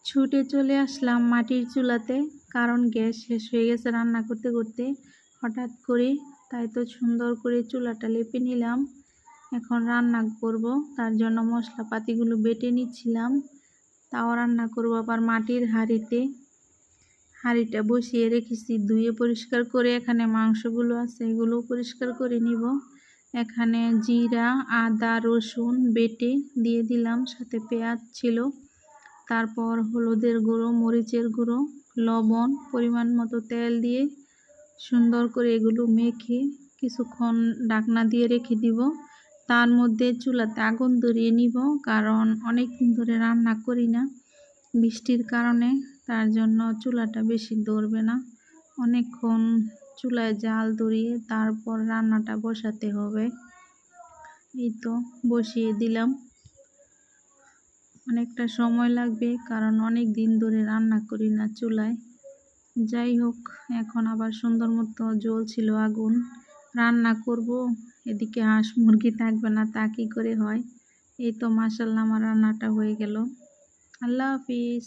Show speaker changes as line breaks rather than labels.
ছুটে চলে আসলাম মাটির চুলাতে, কারণ গ্যাস শেষ হয়ে গেছে রান্না করতে করতে হঠাৎ করে। তাই তো সুন্দর করে চুলাটা লেপে নিলাম। এখন রান্না করব, তার জন্য মশলাপাতিগুলো বেটে নিচ্ছিলাম। তাও রান্না করব আবার মাটির হাঁড়িতে। হাঁড়িটা বসিয়ে রেখেছি ধুয়ে পরিষ্কার করে। এখানে মাংসগুলো আছে, এগুলো পরিষ্কার করে নিব। এখানে জিরা, আদা, রসুন বেটে দিয়ে দিলাম, সাথে পেঁয়াজ ছিল। তারপর হলুদের গুঁড়ো, মরিচের গুঁড়ো, লবণ, পরিমাণ মতো তেল দিয়ে সুন্দর করে এগুলো মেখে কিছুক্ষণ ঢাকনা দিয়ে রেখে দিব। তার মধ্যে চুলাতে আগুন ধরিয়ে নিব, কারণ অনেক দিন ধরে রান্না করি না বৃষ্টির কারণে। তার জন্য চুলাটা বেশি ধরবে না, অনেকক্ষণ চুলায় জাল ধরিয়ে তারপর রান্নাটা বসাতে হবে। এই তো বসিয়ে দিলাম। অনেকটা সময় লাগবে, কারণ অনেক দিন ধরে রান্না করি না চুলায়। যাই হোক, এখন আবার সুন্দর মতো জ্বলছিল আগুন। রান্না করব, এদিকে হাঁস মুরগি থাকবে না, তা কী করে হয়। এই তো মাশাআল্লাহ আমার রান্নাটা হয়ে গেল। আল্লাহ হাফিজ।